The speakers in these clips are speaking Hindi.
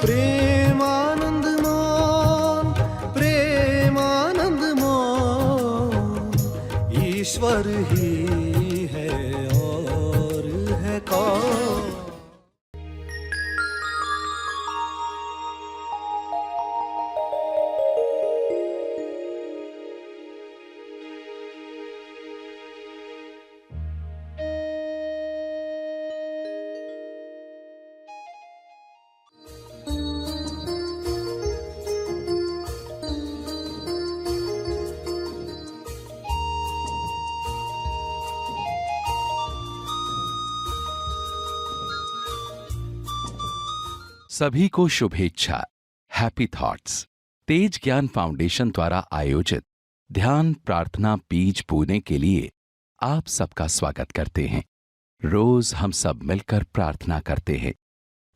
प्रेमानंद मोन, प्रेमानंद मोन, ईश्वर ही है और है कौन। सभी को शुभेच्छा। हैप्पी थॉट्स तेज ज्ञान फाउंडेशन द्वारा आयोजित ध्यान प्रार्थना बीज बोने के लिए आप सबका स्वागत करते हैं। रोज हम सब मिलकर प्रार्थना करते हैं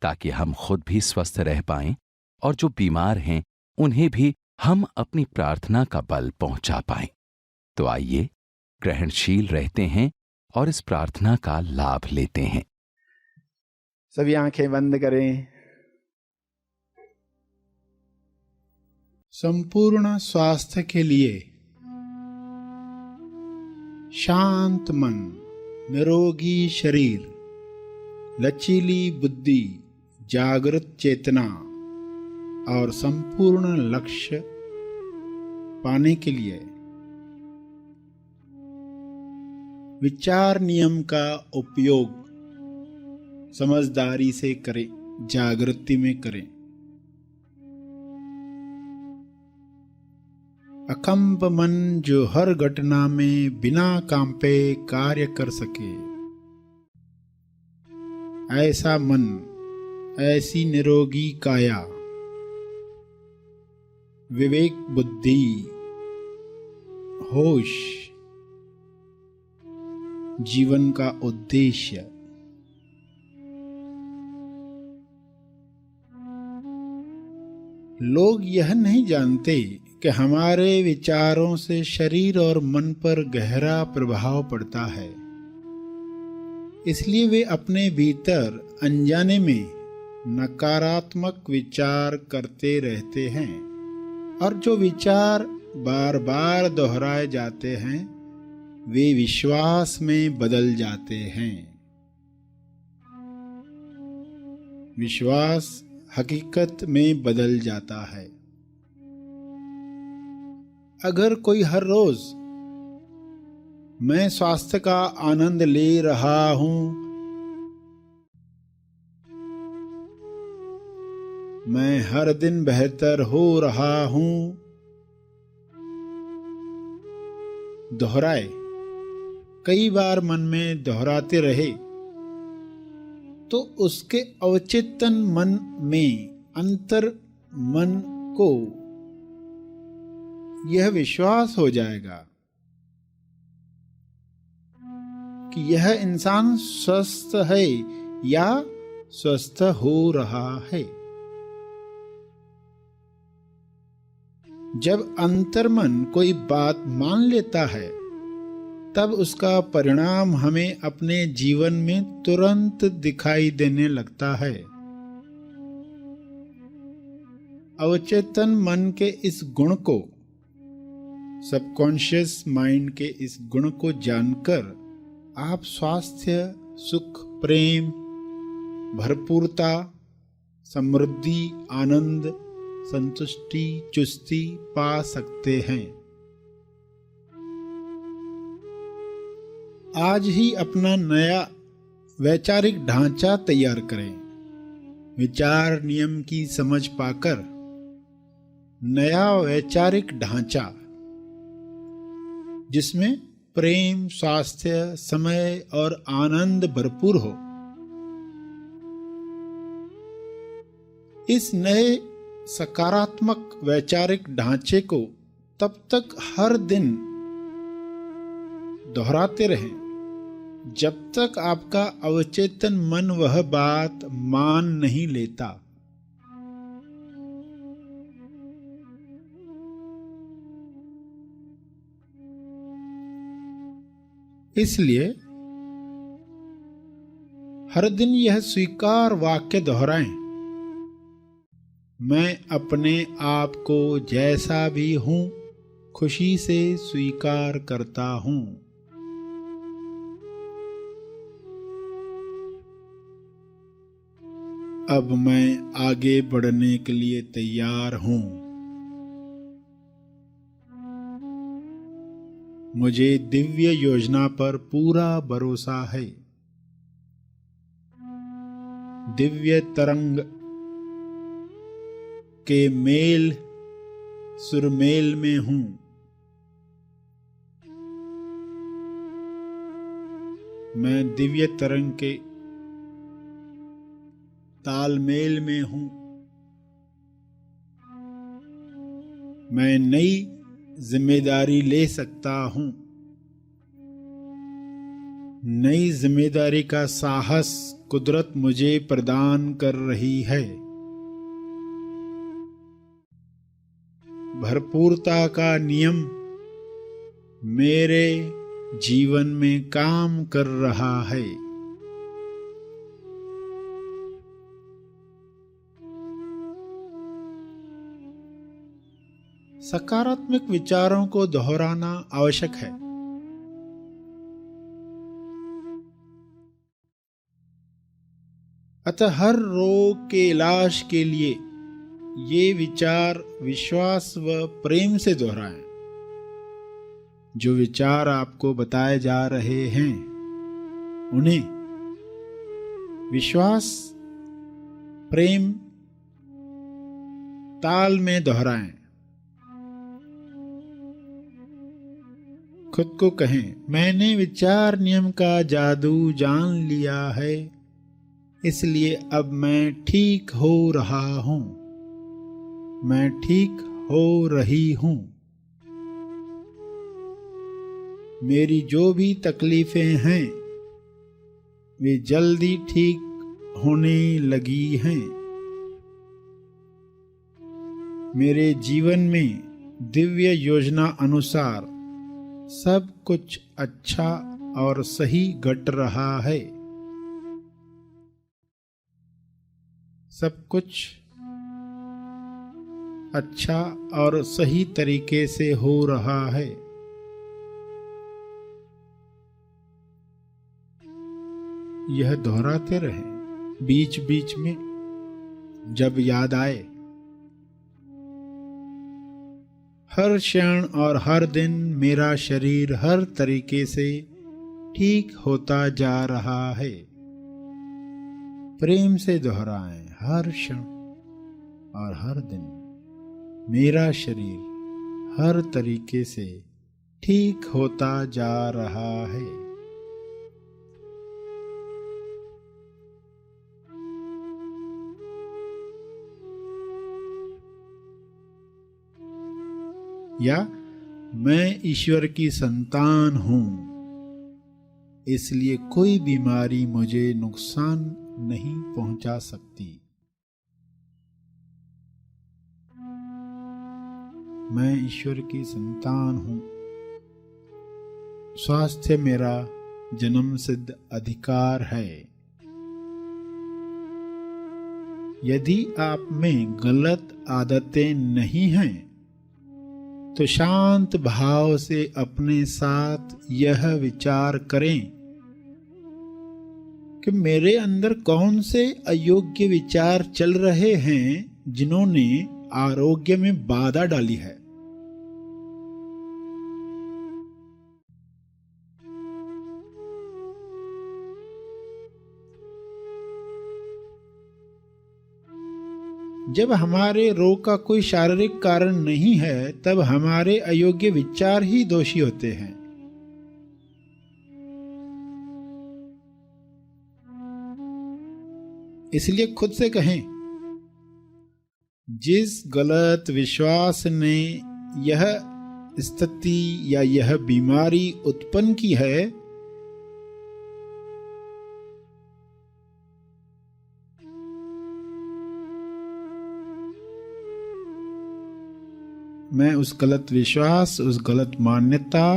ताकि हम खुद भी स्वस्थ रह पाएं और जो बीमार हैं उन्हें भी हम अपनी प्रार्थना का बल पहुंचा पाएं। तो आइए ग्रहणशील रहते हैं और इस प्रार्थना का लाभ लेते हैं। सभी आंखें बंद करें। संपूर्ण स्वास्थ्य के लिए शांत मन, निरोगी शरीर, लचीली बुद्धि, जागृत चेतना और संपूर्ण लक्ष्य पाने के लिए विचार नियम का उपयोग समझदारी से करें, जागृति में करें। अकंप मन जो हर घटना में बिना कांपे कार्य कर सके, ऐसा मन, ऐसी निरोगी काया, विवेक बुद्धि, होश, जीवन का उद्देश्य। लोग यह नहीं जानते कि हमारे विचारों से शरीर और मन पर गहरा प्रभाव पड़ता है। इसलिए वे अपने भीतर अनजाने में नकारात्मक विचार करते रहते हैं और जो विचार बार बार दोहराए जाते हैं वे विश्वास में बदल जाते हैं। विश्वास हकीकत में बदल जाता है। अगर कोई हर रोज मैं स्वास्थ्य का आनंद ले रहा हूं, मैं हर दिन बेहतर हो रहा हूं दोहराए, कई बार मन में दोहराते रहे तो उसके अवचेतन मन में अंतर मन को यह विश्वास हो जाएगा कि यह इंसान स्वस्थ है या स्वस्थ हो रहा है। जब अंतर्मन कोई बात मान लेता है तब उसका परिणाम हमें अपने जीवन में तुरंत दिखाई देने लगता है। अवचेतन मन के इस गुण को, सबकॉन्शियस माइंड के इस गुण को जानकर आप स्वास्थ्य, सुख, प्रेम, भरपूरता, समृद्धि, आनंद, संतुष्टि, चुस्ती पा सकते हैं। आज ही अपना नया वैचारिक ढांचा तैयार करें। विचार नियम की समझ पाकर नया वैचारिक ढांचा जिसमें प्रेम, स्वास्थ्य, समय और आनंद भरपूर हो, इस नए सकारात्मक वैचारिक ढांचे को तब तक हर दिन दोहराते रहें जब तक आपका अवचेतन मन वह बात मान नहीं लेता। इसलिए हर दिन यह स्वीकार वाक्य दोहराएं, मैं अपने आप को जैसा भी हूँ खुशी से स्वीकार करता हूँ। अब मैं आगे बढ़ने के लिए तैयार हूँ। मुझे दिव्य योजना पर पूरा भरोसा है। दिव्य तरंग के मेल सुरमेल में हूँ। मैं दिव्य तरंग के तालमेल में हूँ। मैं नई जिम्मेदारी ले सकता हूँ। नई जिम्मेदारी का साहस कुदरत मुझे प्रदान कर रही है। भरपूरता का नियम मेरे जीवन में काम कर रहा है। सकारात्मक विचारों को दोहराना आवश्यक है। अतः हर रोग के इलाज के लिए ये विचार विश्वास व प्रेम से दोहराएं। जो विचार आपको बताए जा रहे हैं उन्हें विश्वास प्रेम ताल में दोहराएं। खुद को कहें, मैंने विचार नियम का जादू जान लिया है, इसलिए अब मैं ठीक हो रहा हूं। मैं ठीक हो रही हूं। मेरी जो भी तकलीफें हैं वे जल्दी ठीक होने लगी हैं। मेरे जीवन में दिव्य योजना अनुसार सब कुछ अच्छा और सही घट रहा है। सब कुछ अच्छा और सही तरीके से हो रहा है। यह दोहराते रहें। बीच बीच में जब याद आए, हर क्षण और हर दिन मेरा शरीर हर तरीके से ठीक होता जा रहा है। प्रेम से दोहराएं, हर क्षण और हर दिन मेरा शरीर हर तरीके से ठीक होता जा रहा है। या मैं ईश्वर की संतान हूं, इसलिए कोई बीमारी मुझे नुकसान नहीं पहुंचा सकती। मैं ईश्वर की संतान हूं। स्वास्थ्य मेरा जन्म सिद्ध अधिकार है। यदि आप में गलत आदतें नहीं हैं तो शांत भाव से अपने साथ यह विचार करें कि मेरे अंदर कौन से अयोग्य विचार चल रहे हैं जिन्होंने आरोग्य में बाधा डाली है। जब हमारे रोग का कोई शारीरिक कारण नहीं है तब हमारे अयोग्य विचार ही दोषी होते हैं। इसलिए खुद से कहें, जिस गलत विश्वास ने यह स्थिति या यह बीमारी उत्पन्न की है, मैं उस गलत विश्वास, उस गलत मान्यता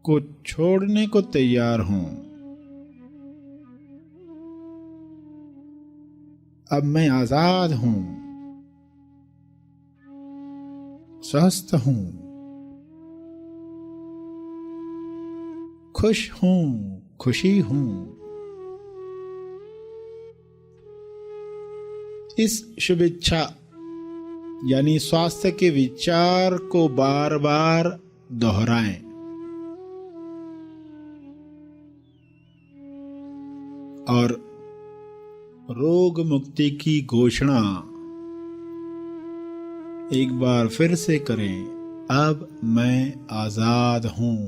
को छोड़ने को तैयार हूं। अब मैं आजाद हूं। स्वस्थ हूं, खुश हूं, खुशी हूं। इस शुभ इच्छा यानी स्वास्थ्य के विचार को बार बार दोहराएं। और रोग मुक्ति की घोषणा एक बार फिर से करें, अब मैं आजाद हूं,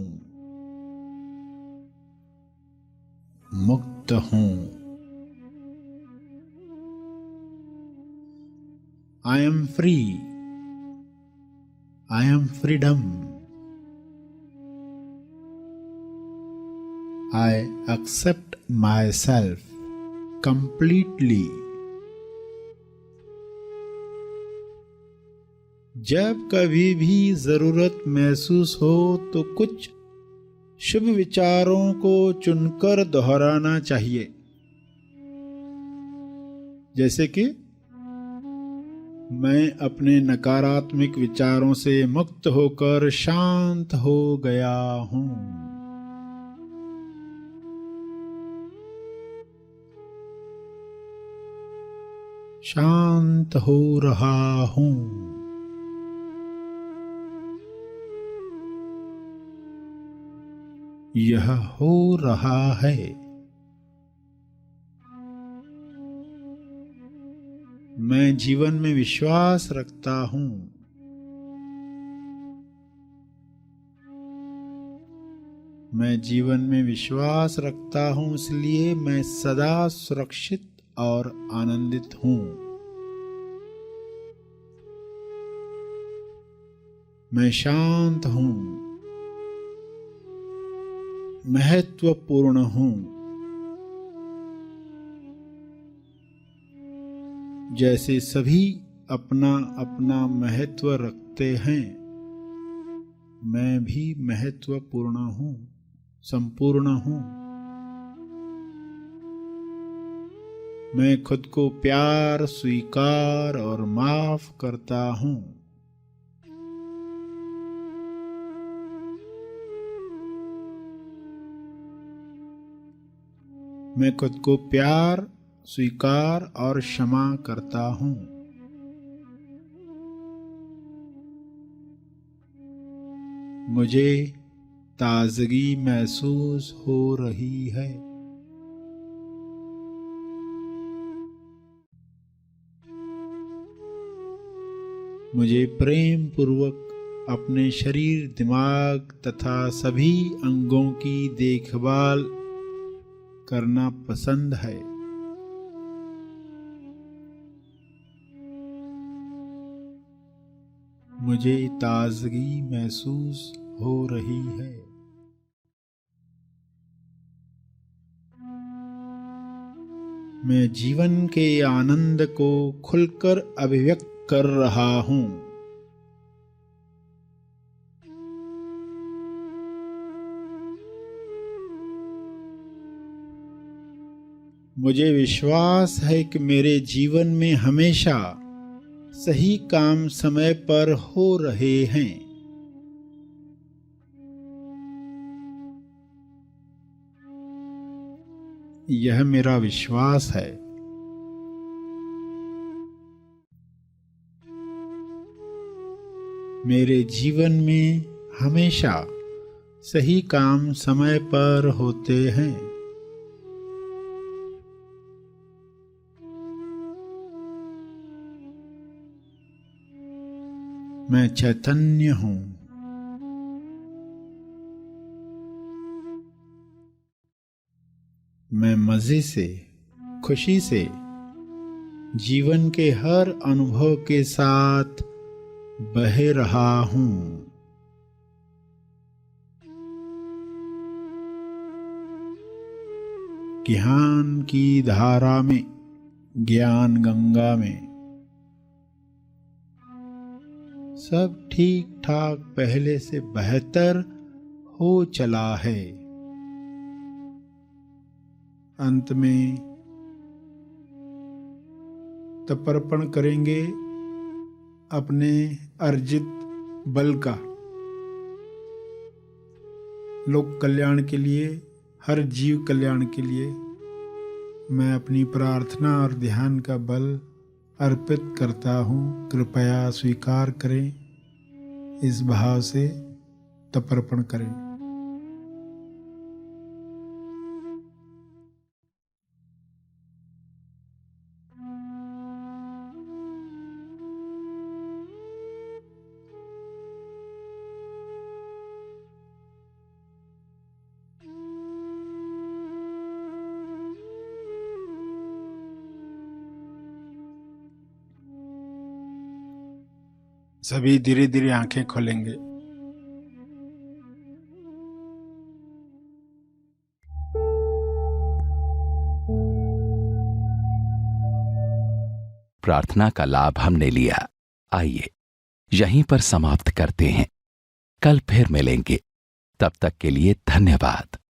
मुक्त हूं। I am free. I am freedom. I accept myself completely. जब कभी भी जरूरत महसूस हो तो कुछ शुभ विचारों को चुनकर दोहराना चाहिए, जैसे कि मैं अपने नकारात्मक विचारों से मुक्त होकर शांत हो गया हूं। शांत हो रहा हूं। यह हो रहा है। मैं जीवन में विश्वास रखता हूं। मैं जीवन में विश्वास रखता हूं, इसलिए मैं सदा सुरक्षित और आनंदित हूं। मैं शांत हूं, महत्वपूर्ण हूं। जैसे सभी अपना अपना महत्व रखते हैं, मैं भी महत्वपूर्ण हूं, संपूर्ण हूं। मैं खुद को प्यार, स्वीकार और माफ करता हूं। मैं खुद को प्यार, स्वीकार और क्षमा करता हूं। मुझे ताजगी महसूस हो रही है। मुझे प्रेम पूर्वक अपने शरीर, दिमाग तथा सभी अंगों की देखभाल करना पसंद है। मुझे ताजगी महसूस हो रही है। मैं जीवन के आनंद को खुलकर अभिव्यक्त कर रहा हूं। मुझे विश्वास है कि मेरे जीवन में हमेशा सही काम समय पर हो रहे हैं। यह मेरा विश्वास है। मेरे जीवन में हमेशा सही काम समय पर होते हैं। मैं चैतन्य हूं। मैं मजे से, खुशी से जीवन के हर अनुभव के साथ बह रहा हूं। ज्ञान की धारा में, ज्ञान गंगा में सब ठीक ठाक पहले से बेहतर हो चला है। अंत में तर्पण करेंगे अपने अर्जित बल का। लोक कल्याण के लिए, हर जीव कल्याण के लिए मैं अपनी प्रार्थना और ध्यान का बल अर्पित करता हूँ। कृपया स्वीकार करें, इस भाव से तर्पण करें। सभी धीरे धीरे आंखें खोलेंगे। प्रार्थना का लाभ हमने लिया। आइए यहीं पर समाप्त करते हैं। कल फिर मिलेंगे। तब तक के लिए धन्यवाद।